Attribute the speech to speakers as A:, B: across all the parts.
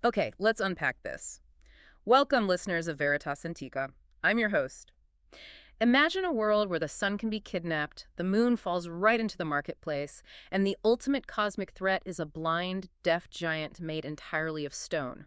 A: Okay, let's unpack this. Welcome, listeners of Veritas Antiqua. I'm your host. Imagine a world where the sun can be kidnapped, the moon falls right into the marketplace, and the ultimate cosmic threat is a blind, deaf giant made entirely of stone.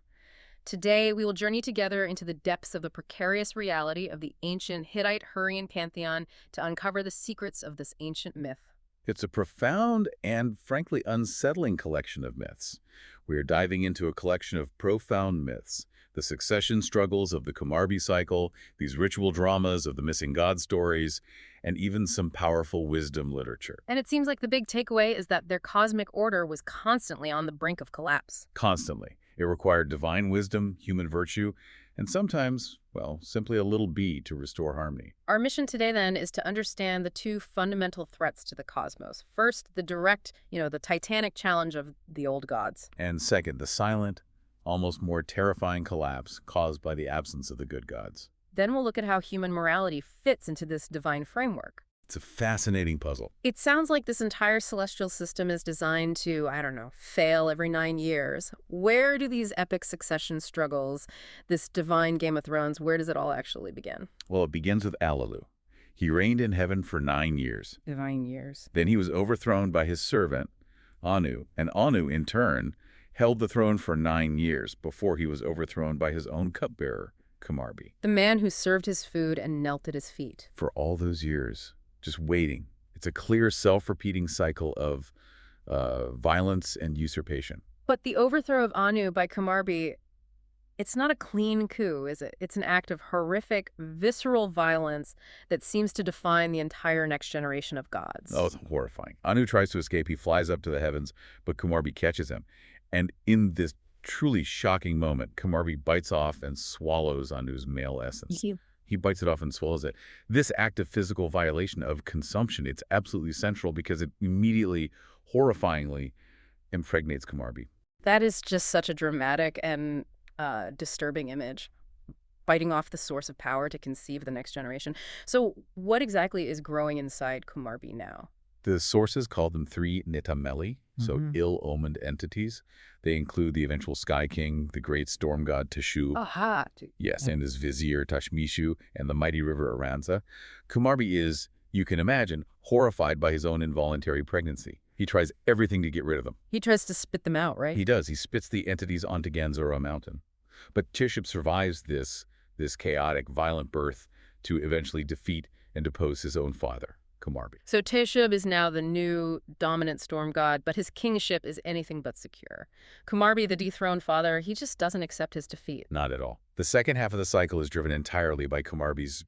A: Today, we will journey together into the depths of the precarious reality of the ancient Hittite Hurrian pantheon to uncover the secrets of this ancient myth.
B: It's a profound and, frankly, unsettling collection of myths. We are diving into a collection of profound myths, the succession struggles of the Kumarbi cycle, these ritual dramas of the missing god stories, and even some powerful wisdom literature.
A: And it seems like the big takeaway is that their cosmic order was constantly on the brink of collapse.
B: Constantly. It required divine wisdom, human virtue, and sometimes, well, simply a little bee to restore harmony.
A: Our mission today, then, is to understand the two fundamental threats to the cosmos. First, the direct, the titanic challenge of the old gods.
B: And second, the silent, almost more terrifying collapse caused by the absence of the good gods.
A: Then we'll look at how human morality fits into this divine framework.
B: It's a fascinating puzzle.
A: It sounds like this entire celestial system is designed to, I don't know, fail every 9 years. Where do these epic succession struggles, this divine Game of Thrones, where does it all actually begin?
B: Well, it begins with Alilu. He reigned in heaven for 9 years.
A: Divine years.
B: Then he was overthrown by his servant, Anu, and Anu, in turn, held the throne for 9 years before he was overthrown by his own cupbearer, Kumarbi.
A: The man who served his food and knelt at his feet.
B: For all those years, just waiting. It's a clear, self-repeating cycle of violence and usurpation.
A: But the overthrow of Anu by Kumarbi, it's not a clean coup, is it? It's an act of horrific, visceral violence that seems to define the entire next generation of gods.
B: Oh, it's horrifying. Anu tries to escape. He flies up to the heavens, but Kumarbi catches him. And in this truly shocking moment, Kumarbi bites off and swallows Anu's male essence. He bites it off and swallows it. This act of physical violation of consumption, it's absolutely central because it immediately, horrifyingly, impregnates Kumarbi.
A: That is just such a dramatic and disturbing image, biting off the source of power to conceive the next generation. So what exactly is growing inside Kumarbi now?
B: The sources call them three Nitameli, so ill-omened entities. They include the eventual Sky King, the great storm god Teshu,
A: Aha!
B: yes, and his vizier Tashmishu, and the mighty river Aranza. Kumarbi is, you can imagine, horrified by his own involuntary pregnancy. He tries everything to get rid of them.
A: He tries to spit them out, right?
B: He does. He spits the entities onto Ganzura mountain. But Tishub survives this chaotic, violent birth to eventually defeat and depose his own father, Kumarbi.
A: So Teshub is now the new dominant storm god, but his kingship is anything but secure. Kumarbi, the dethroned father, he just doesn't accept his defeat.
B: Not at all. The second half of the cycle is driven entirely by Kumarbi's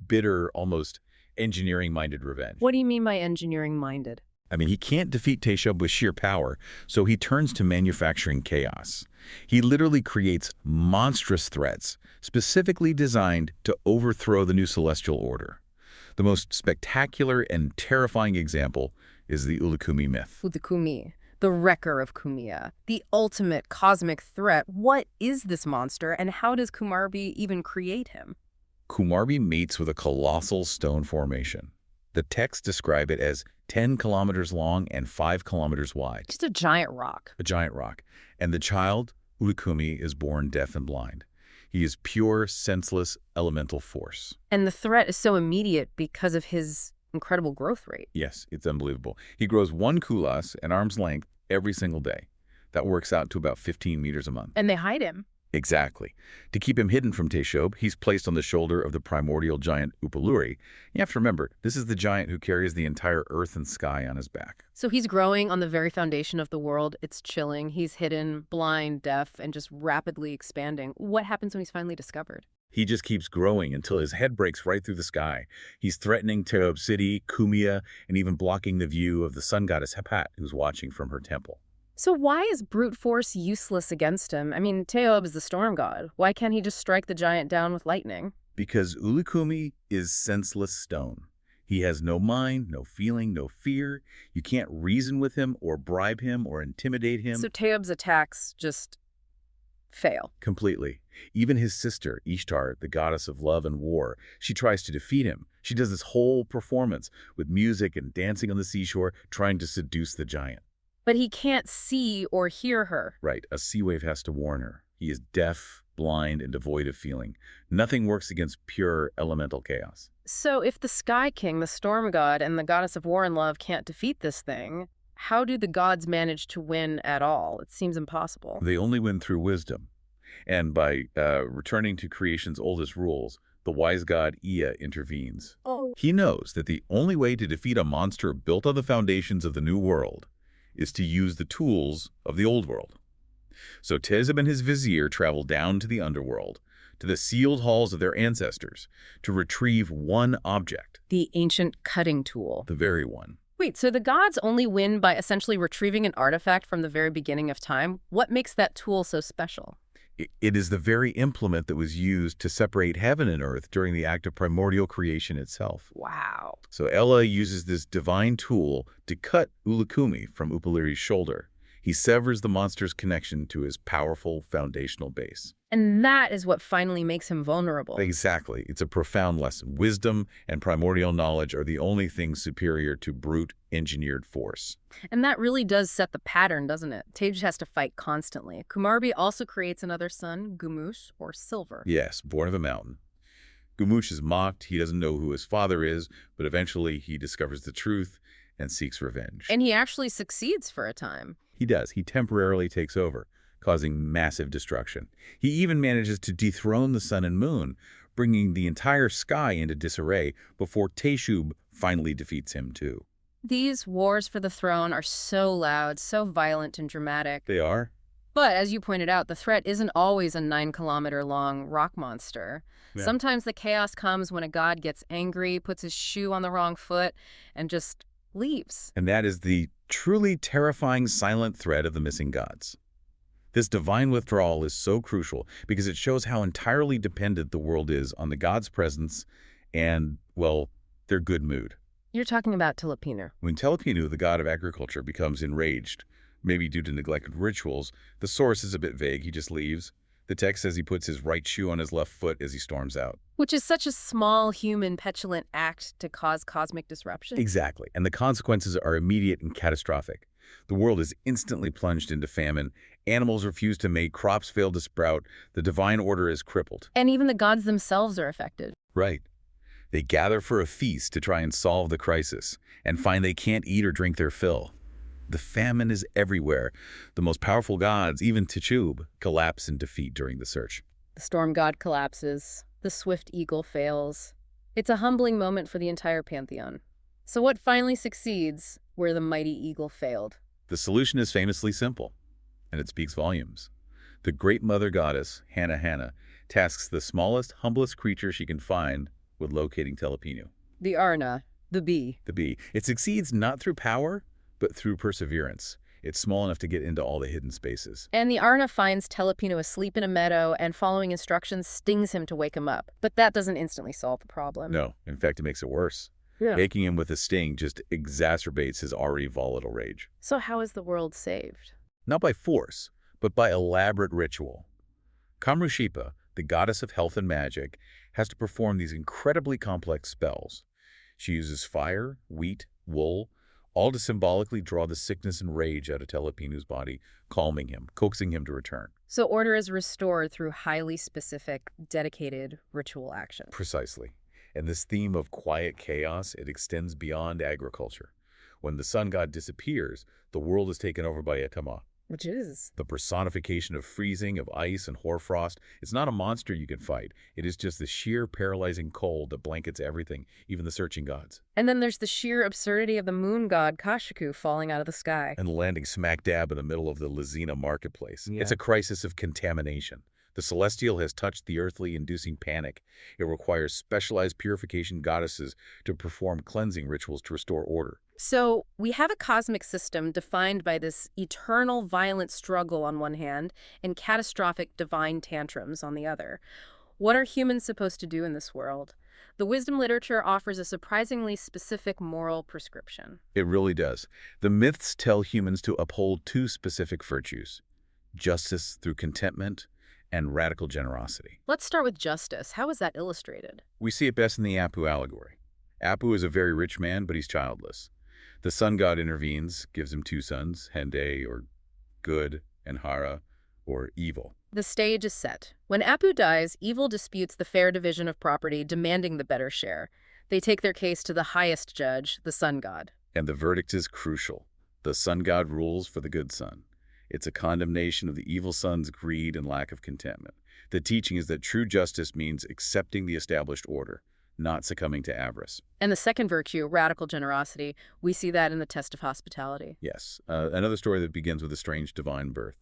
B: bitter, almost engineering-minded revenge.
A: What do you mean by engineering-minded?
B: I mean, he can't defeat Teshub with sheer power, so he turns to manufacturing chaos. He literally creates monstrous threats, specifically designed to overthrow the new celestial order. The most spectacular and terrifying example is the Ulukumi myth.
A: Ulukumi, the wrecker of Kumia, the ultimate cosmic threat. What is this monster, and how does Kumarbi even create him?
B: Kumarbi mates with a colossal stone formation. The texts describe it as 10 kilometers long and 5 kilometers wide.
A: Just a giant rock.
B: A giant rock. And the child, Ulukumi, is born deaf and blind. He is pure, senseless, elemental force.
A: And the threat is so immediate because of his incredible growth rate.
B: Yes, it's unbelievable. He grows 1 kulas, an arm's length, every single day. That works out to about 15 meters a month.
A: And they hide him.
B: Exactly. To keep him hidden from Teshub, he's placed on the shoulder of the primordial giant Upaluri. You have to remember, this is the giant who carries the entire earth and sky on his back.
A: So he's growing on the very foundation of the world. It's chilling. He's hidden, blind, deaf, and just rapidly expanding. What happens when he's finally discovered?
B: He just keeps growing until his head breaks right through the sky. He's threatening Teshub City, Kumia, and even blocking the view of the sun goddess Hepat, who's watching from her temple.
A: So why is brute force useless against him? I mean, Teshub is the storm god. Why can't he just strike the giant down with lightning?
B: Because Ulukumi is senseless stone. He has no mind, no feeling, no fear. You can't reason with him or bribe him or intimidate him.
A: So Teshub's attacks just fail.
B: Completely. Even his sister, Ishtar, the goddess of love and war, she tries to defeat him. She does this whole performance with music and dancing on the seashore, trying to seduce the giant.
A: But he can't see or hear her.
B: Right, a sea wave has to warn her. He is deaf, blind, and devoid of feeling. Nothing works against pure elemental chaos.
A: So if the Sky King, the storm god, and the goddess of war and love can't defeat this thing, how do the gods manage to win at all? It seems impossible.
B: They only win through wisdom. And by returning to creation's oldest rules, the wise god Ea intervenes.
A: Oh.
B: He knows that the only way to defeat a monster built on the foundations of the new world is to use the tools of the old world. So Tezeb and his vizier travel down to the underworld, to the sealed halls of their ancestors, to retrieve one object.
A: The ancient cutting tool.
B: The very one.
A: Wait, so the gods only win by essentially retrieving an artifact from the very beginning of time? What makes that tool so special?
B: It is the very implement that was used to separate heaven and earth during the act of primordial creation itself.
A: Wow.
B: So Ella uses this divine tool to cut Ulukumi from Upaliri's shoulder. He severs the monster's connection to his powerful foundational base.
A: And that is what finally makes him vulnerable.
B: Exactly. It's a profound lesson. Wisdom and primordial knowledge are the only things superior to brute engineered force.
A: And that really does set the pattern, doesn't it? Tej has to fight constantly. Kumarbi also creates another son, Gumush, or Silver.
B: Yes, born of a mountain. Gumush is mocked. He doesn't know who his father is, but eventually he discovers the truth and seeks revenge.
A: And he actually succeeds for a time.
B: He does. He temporarily takes over, causing massive destruction. He even manages to dethrone the sun and moon, bringing the entire sky into disarray before Teshub finally defeats him too.
A: These wars for the throne are so loud, so violent and dramatic.
B: They are.
A: But as you pointed out, the threat isn't always a 9-kilometer-long rock monster.
B: Yeah.
A: Sometimes the chaos comes when a god gets angry, puts his shoe on the wrong foot, and just leaves.
B: And that is the truly terrifying silent threat of the missing gods. This divine withdrawal is so crucial because it shows how entirely dependent the world is on the gods' presence and, well, their good mood.
A: You're talking about Telepinu.
B: When Telepinu, the god of agriculture, becomes enraged, maybe due to neglected rituals, the source is a bit vague. He just leaves. The text says he puts his right shoe on his left foot as he storms out.
A: Which is such a small, human, petulant act to cause cosmic disruption.
B: Exactly. And the consequences are immediate and catastrophic. The world is instantly plunged into famine. Animals refuse to mate. Crops fail to sprout. The divine order is crippled.
A: And even the gods themselves are affected.
B: Right. They gather for a feast to try and solve the crisis and find they can't eat or drink their fill. The famine is everywhere. The most powerful gods, even Teshub, collapse in defeat during the search.
A: The storm god collapses. The swift eagle fails. It's a humbling moment for the entire pantheon. So what finally succeeds where the mighty eagle failed?
B: The solution is famously simple, and it speaks volumes. The great mother goddess, Hana, tasks the smallest, humblest creature she can find with locating Telepinu.
A: The Arna, the bee.
B: The bee. It succeeds not through power, but through perseverance. It's small enough to get into all the hidden spaces.
A: And the Arna finds Telepinu asleep in a meadow and following instructions stings him to wake him up. But that doesn't instantly solve the problem.
B: No, in fact, it makes it worse.
A: Yeah.
B: Waking him with a sting just exacerbates his already volatile rage.
A: So how is the world saved?
B: Not by force, but by elaborate ritual. Kamrushipa, the goddess of health and magic, has to perform these incredibly complex spells. She uses fire, wheat, wool, all to symbolically draw the sickness and rage out of Telepinu's body, calming him, coaxing him to return.
A: So order is restored through highly specific, dedicated ritual action.
B: Precisely. And this theme of quiet chaos, it extends beyond agriculture. When the sun god disappears, the world is taken over by Etama,
A: Which is?
B: the personification of freezing, of ice, and hoarfrost. It's not a monster you can fight. It is just the sheer paralyzing cold that blankets everything, even the searching gods.
A: And then there's the sheer absurdity of the moon god Kashiku falling out of the sky.
B: And landing smack dab in the middle of the Lazina marketplace.
A: Yeah.
B: It's a crisis of contamination. The celestial has touched the earthly, inducing panic. It requires specialized purification goddesses to perform cleansing rituals to restore order.
A: So we have a cosmic system defined by this eternal violent struggle on one hand and catastrophic divine tantrums on the other. What are humans supposed to do in this world? The wisdom literature offers a surprisingly specific moral prescription.
B: It really does. The myths tell humans to uphold two specific virtues: justice through contentment and radical generosity.
A: Let's start with justice. How is that illustrated?
B: We see it best in the Apu allegory. Apu is a very rich man, but he's childless. The sun god intervenes, gives him two sons, Hende, or good, and Hara, or evil.
A: The stage is set. When Apu dies, evil disputes the fair division of property, demanding the better share. They take their case to the highest judge, the sun god.
B: And the verdict is crucial. The sun god rules for the good son. It's a condemnation of the evil son's greed and lack of contentment. The teaching is that true justice means accepting the established order, not succumbing to avarice.
A: And the second virtue, radical generosity, we see that in the test of hospitality.
B: Yes, another story that begins with a strange divine birth.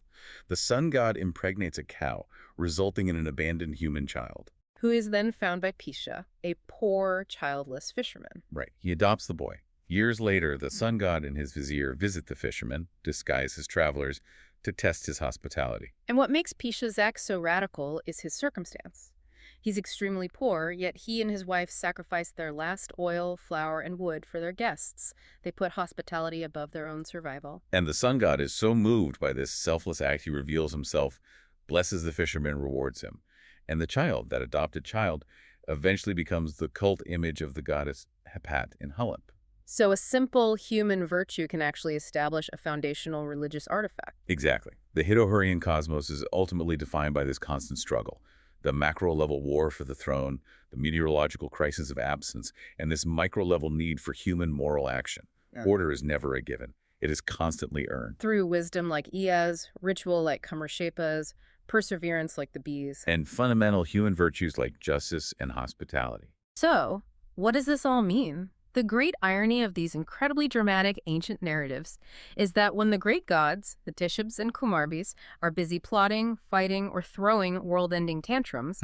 B: The sun god impregnates a cow, resulting in an abandoned human child.
A: Who is then found by Pisha, a poor, childless fisherman.
B: Right, he adopts the boy. Years later, the sun god and his vizier visit the fisherman, disguised as travelers, to test his hospitality.
A: And what makes Pisha's act so radical is his circumstance. He's extremely poor, yet he and his wife sacrifice their last oil, flour, and wood for their guests. They put hospitality above their own survival.
B: And the sun god is so moved by this selfless act, he reveals himself, blesses the fisherman, rewards him. And the child, that adopted child, eventually becomes the cult image of the goddess Hepat in Hullup.
A: So a simple human virtue can actually establish a foundational religious artifact.
B: Exactly. The Hittite cosmos is ultimately defined by this constant struggle. The macro-level war for the throne, the meteorological crisis of absence, and this micro-level need for human moral action. Yeah. Order is never a given. It is constantly earned.
A: Through wisdom like Iyaz, ritual like Kamershepas, perseverance like the bees.
B: And fundamental human virtues like justice and hospitality.
A: So, what does this all mean? The great irony of these incredibly dramatic ancient narratives is that when the great gods, the Tishubs and Kumarbis, are busy plotting, fighting, or throwing world-ending tantrums,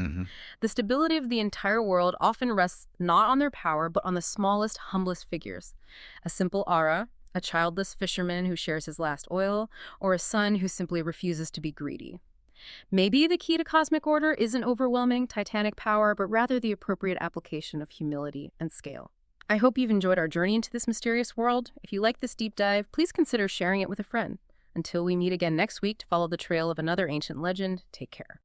A: the stability of the entire world often rests not on their power, but on the smallest, humblest figures. A simple Ara, a childless fisherman who shares his last oil, or a son who simply refuses to be greedy. Maybe the key to cosmic order isn't overwhelming, titanic power, but rather the appropriate application of humility and scale. I hope you've enjoyed our journey into this mysterious world. If you like this deep dive, please consider sharing it with a friend. Until we meet again next week to follow the trail of another ancient legend, take care.